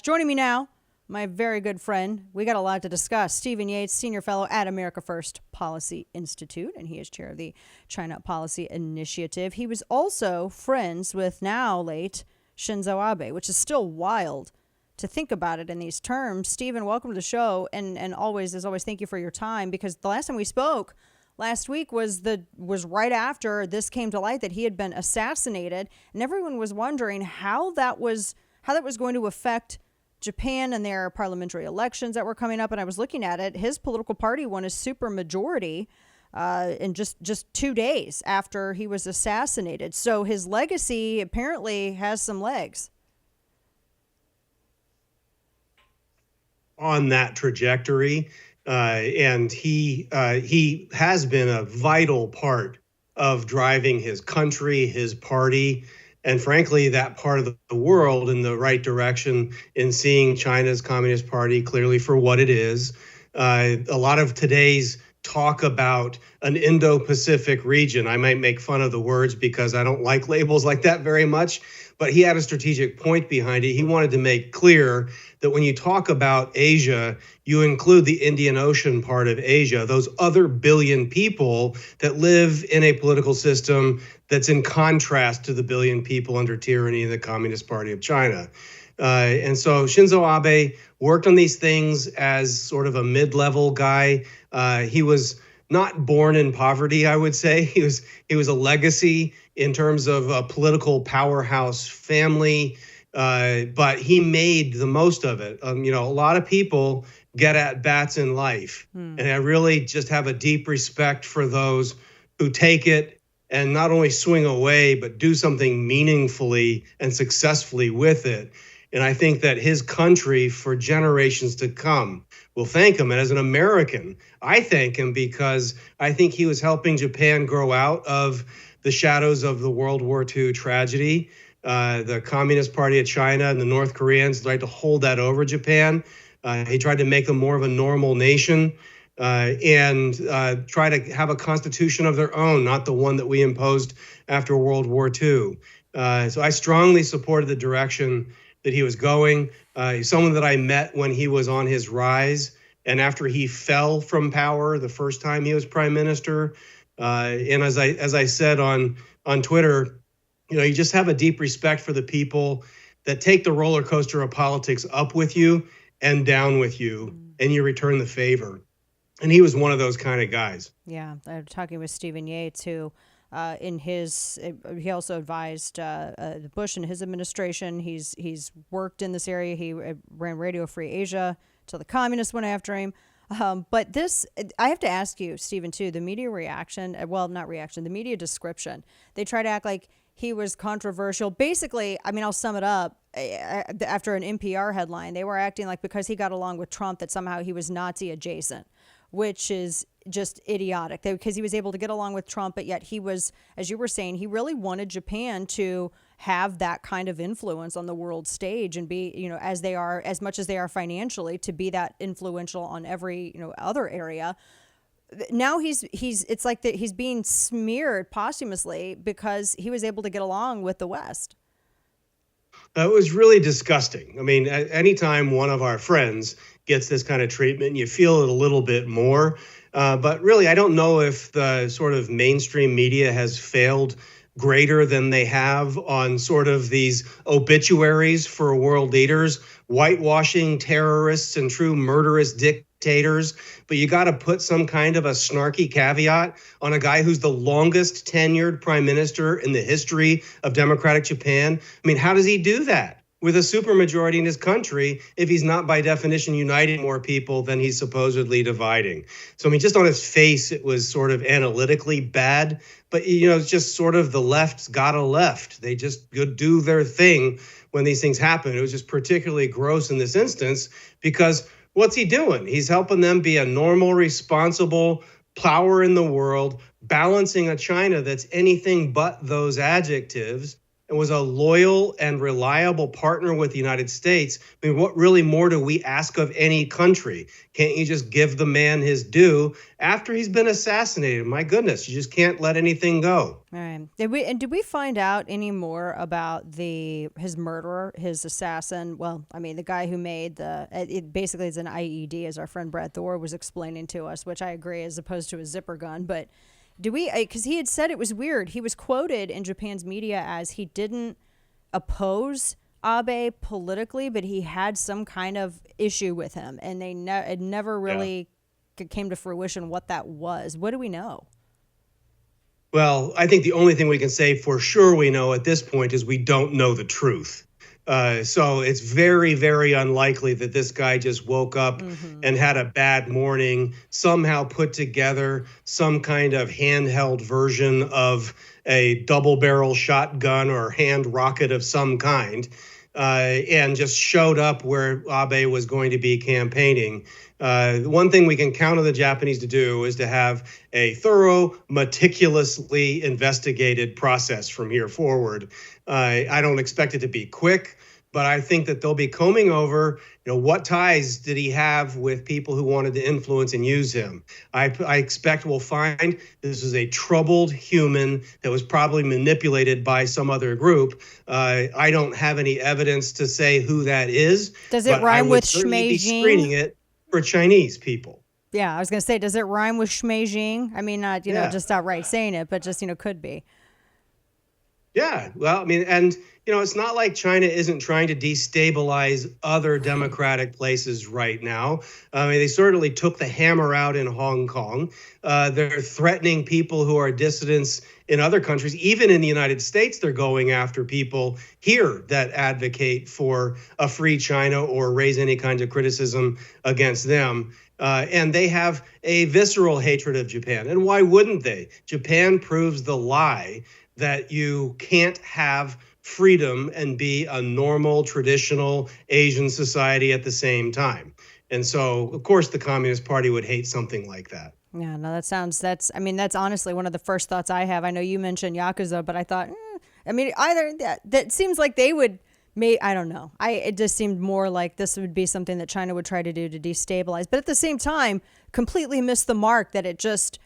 Joining me now, my very good friend. We got a lot to discuss. Stephen Yates, Senior Fellow at America First Policy Institute, and he is chair of the China Policy Initiative. He was also friends with now late Shinzo Abe, which is still wild to think about it in these terms. Stephen, welcome to the show, and always, as always, thank you for your time, because the last time we spoke last week was right after this came to light that he had been assassinated, and everyone was wondering how that was going to affect Japan and their parliamentary elections that were coming up. And I was looking at it. His political party won a super majority in just 2 days after he was assassinated. So his legacy apparently has some legs. On that trajectory, and he has been a vital part of driving his country, his party, and frankly, that part of the world in the right direction in seeing China's Communist Party clearly for what it is. A lot of today's talk about an Indo-Pacific region, I might make fun of the words because I don't like labels like that very much, but he had a strategic point behind it. He wanted to make clear that when you talk about Asia, you include the Indian Ocean part of Asia, those other billion people that live in a political system that's in contrast to the billion people under tyranny in the Communist Party of China. And so Shinzo Abe worked on these things as sort of a mid-level guy. He was not born in poverty, I would say. He was a legacy in terms of a political powerhouse family, but he made the most of it. A lot of people get at bats in life, and I really just have a deep respect for those who take it and not only swing away, but do something meaningfully and successfully with it. And I think that his country for generations to come will thank him. And as an American, I thank him because I think he was helping Japan grow out of the shadows of the World War II tragedy. The Communist Party of China and the North Koreans tried to hold that over Japan. He tried to make them more of a normal nation and try to have a constitution of their own, not the one that we imposed after World War II. So I strongly supported the direction that he was going. He's someone that I met when he was on his rise and after he fell from power the first time he was prime minister. And as I said on Twitter, you just have a deep respect for the people that take the roller coaster of politics up with you and down with you, and you return the favor. And he was one of those kind of guys. Yeah, I'm talking with Stephen Yates, who he also advised Bush and his administration. He's worked in this area. He ran Radio Free Asia till the communists went after him. But this, I have to ask you, Stephen, too, the media reaction, the media description. They try to act like he was controversial. Basically, I'll sum it up. After an NPR headline, they were acting like because he got along with Trump that somehow he was Nazi adjacent, which is just idiotic, because he was able to get along with Trump, but yet he was, as you were saying, he really wanted Japan to have that kind of influence on the world stage and be, as much as they are financially, to be that influential on every, other area. Now it's like that he's being smeared posthumously because he was able to get along with the West. It was really disgusting. Anytime one of our friends gets this kind of treatment, you feel it a little bit more. But really, I don't know if the sort of mainstream media has failed greater than they have on sort of these obituaries for world leaders, whitewashing terrorists and true murderous dictators. But you got to put some kind of a snarky caveat on a guy who's the longest tenured prime minister in the history of democratic Japan. How does he do that with a supermajority in his country if he's not by definition uniting more people than he's supposedly dividing? So, just on its face, it was sort of analytically bad, but, it's just sort of the left's got a left. They just go do their thing when these things happen. It was just particularly gross in this instance because what's he doing? He's helping them be a normal, responsible power in the world, balancing a China that's anything but those adjectives. and was a loyal and reliable partner with the United States. I mean, what really more do we ask of any country? Can't you just give the man his due after he's been assassinated? My goodness, you just can't let anything go. All right. Did we find out any more about his murderer, his assassin? Well, I mean, the guy who made it basically is an IED, as our friend Brad Thor was explaining to us, which I agree, as opposed to a zipper gun. But do we? Because he had said it was weird. He was quoted in Japan's media as he didn't oppose Abe politically, but he had some kind of issue with him, and it never Yeah. really came to fruition what that was. What do we know? Well, I think the only thing we can say for sure we know at this point is we don't know the truth. So it's very, very unlikely that this guy just woke up Mm-hmm. and had a bad morning, somehow put together some kind of handheld version of a double barrel shotgun or hand rocket of some kind, and just showed up where Abe was going to be campaigning. One thing we can count on the Japanese to do is to have a thorough, meticulously investigated process from here forward. I don't expect it to be quick, but I think that they'll be combing over, what ties did he have with people who wanted to influence and use him. I expect we'll find this is a troubled human that was probably manipulated by some other group. I don't have any evidence to say who that is, Does it but I rhyme with would certainly be Shmeijing? screening it for Chinese people. Yeah, I was gonna say, does it rhyme with Shmeijing? I mean, not Yeah. just outright saying it, but just could be. Yeah, well, I mean, and it's not like China isn't trying to destabilize other Right. democratic places right now. I mean, they certainly took the hammer out in Hong Kong. They're threatening people who are dissidents in other countries, even in the United States. They're going after people here that advocate for a free China or raise any kind of criticism against them. And they have a visceral hatred of Japan. And why wouldn't they? Japan proves the lie that you can't have freedom and be a normal, traditional Asian society at the same time. And so, of course, the Communist Party would hate something like that. Yeah, no, I mean, that's honestly one of the first thoughts I have. I know you mentioned Yakuza, but I thought, I mean, either that seems like they would, I don't know. It just seemed more like this would be something that China would try to do to destabilize, but at the same time, completely miss the mark that it just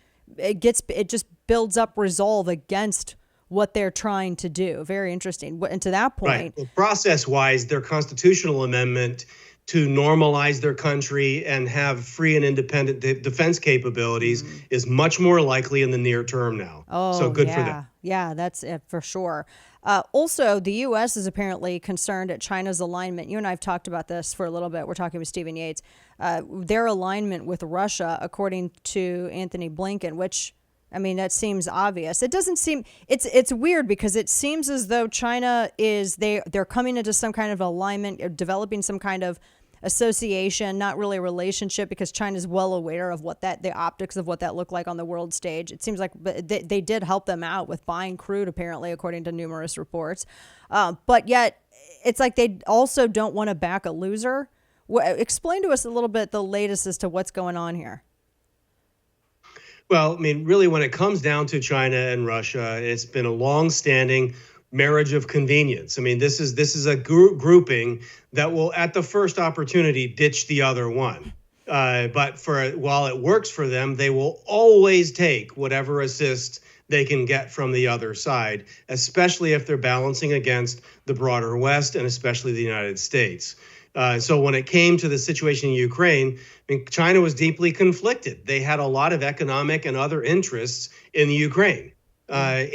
builds up resolve against what they're trying to do. Very interesting. And to that Right. point, Well, process wise, their constitutional amendment to normalize their country and have free and independent defense capabilities is much more likely in the near term now. So oh, good for them. yeah. Yeah, that's it for sure. Also, the U.S. is apparently concerned at China's alignment. You and I have talked about this for a little bit. We're talking with Stephen Yates. Their alignment with Russia, according to Anthony Blinken, which, I mean, that seems obvious. It doesn't seem it's weird because it seems as though China they're coming into some kind of alignment, or developing some kind of association, not really a relationship, because China's well aware of the optics of what that looked like on the world stage. It seems like they did help them out with buying crude, apparently, according to numerous reports. But yet, it's like they also don't want to back a loser. Explain to us a little bit the latest as to what's going on here. Well, I mean, really, when it comes down to China and Russia, it's been a long-standing marriage of convenience. I mean, this is a grouping that will, at the first opportunity, ditch the other one. But while it works for them, they will always take whatever assist they can get from the other side, especially if they're balancing against the broader West and especially the United States. So when it came to the situation in Ukraine, I mean, China was deeply conflicted. They had a lot of economic and other interests in the Ukraine. But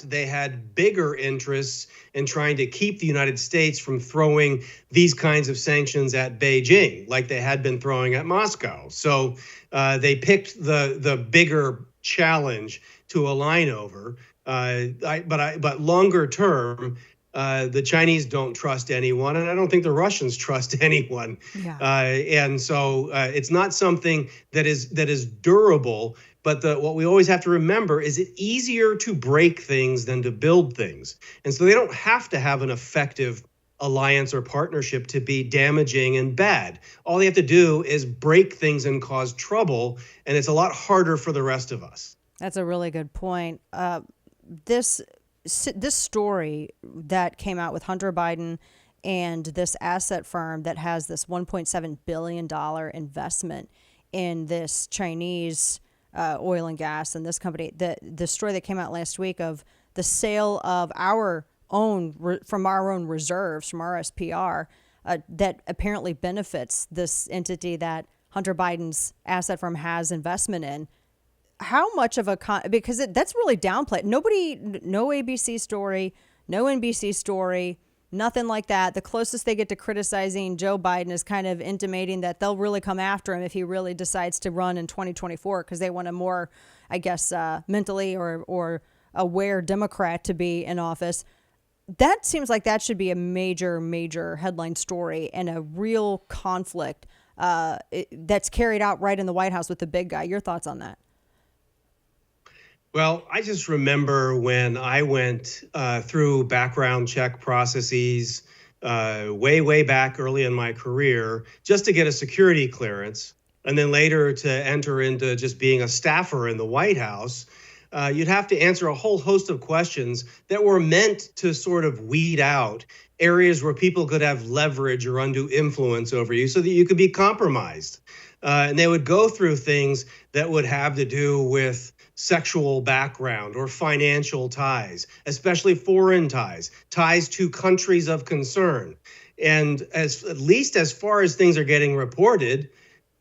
they had bigger interests in trying to keep the United States from throwing these kinds of sanctions at Beijing, like they had been throwing at Moscow. So they picked the bigger challenge to align over. But longer term, the Chinese don't trust anyone, and I don't think the Russians trust anyone. Yeah. And so it's not something that is durable. But what we always have to remember is it's easier to break things than to build things. And so they don't have to have an effective alliance or partnership to be damaging and bad. All they have to do is break things and cause trouble, and it's a lot harder for the rest of us. That's a really good point. This this story that came out with Hunter Biden and this asset firm that has this $1.7 billion investment in this Chinese oil and gas and this company, the story that came out last week of the sale of our own from our own reserves from our SPR that apparently benefits this entity that Hunter Biden's asset firm has investment in. How much of a because that's really downplayed. Nobody, no ABC story, no NBC story, nothing like that. The closest they get to criticizing Joe Biden is kind of intimating that they'll really come after him if he really decides to run in 2024 because they want a more, I guess, mentally or aware Democrat to be in office. That seems like that should be a major headline story and a real conflict that's carried out right in the White House with the big guy. Your thoughts on that? Well, I just remember when I went through background check processes way back early in my career just to get a security clearance, and then later to enter into just being a staffer in the White House. You'd have to answer a whole host of questions that were meant to sort of weed out areas where people could have leverage or undue influence over you so that you could be compromised. And they would go through things that would have to do with sexual background or financial ties, especially foreign ties, ties to countries of concern. And at least as far as things are getting reported,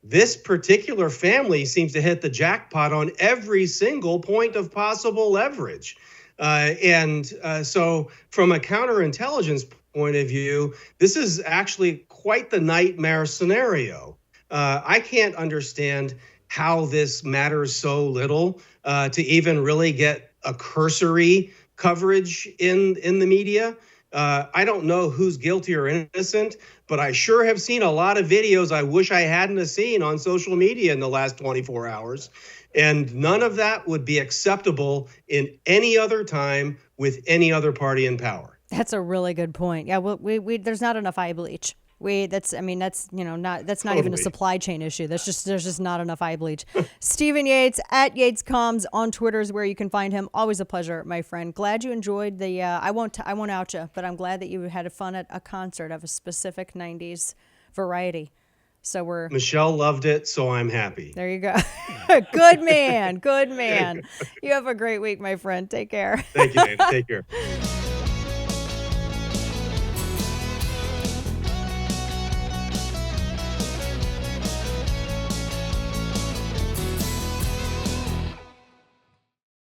this particular family seems to hit the jackpot on every single point of possible leverage. So from a counterintelligence point of view, this is actually quite the nightmare scenario. I can't understand how this matters so little to even really get a cursory coverage in the media. I don't know who's guilty or innocent, but I sure have seen a lot of videos I wish I hadn't have seen on social media in the last 24 hours. And none of that would be acceptable in any other time with any other party in power. That's a really good point. Yeah, we there's not enough eye bleach. That's not Totally. even a supply chain issue. There's just not enough eye bleach. Stephen Yates at YatesComs on Twitter is where you can find him. Always a pleasure, my friend. Glad you enjoyed the. I won't out you, but I'm glad that you had fun at a concert of a specific '90s variety. So Michelle loved it, so I'm happy. There you go. Good man. Good man. You have a great week, my friend. Take care. Thank you, Dave. Take care.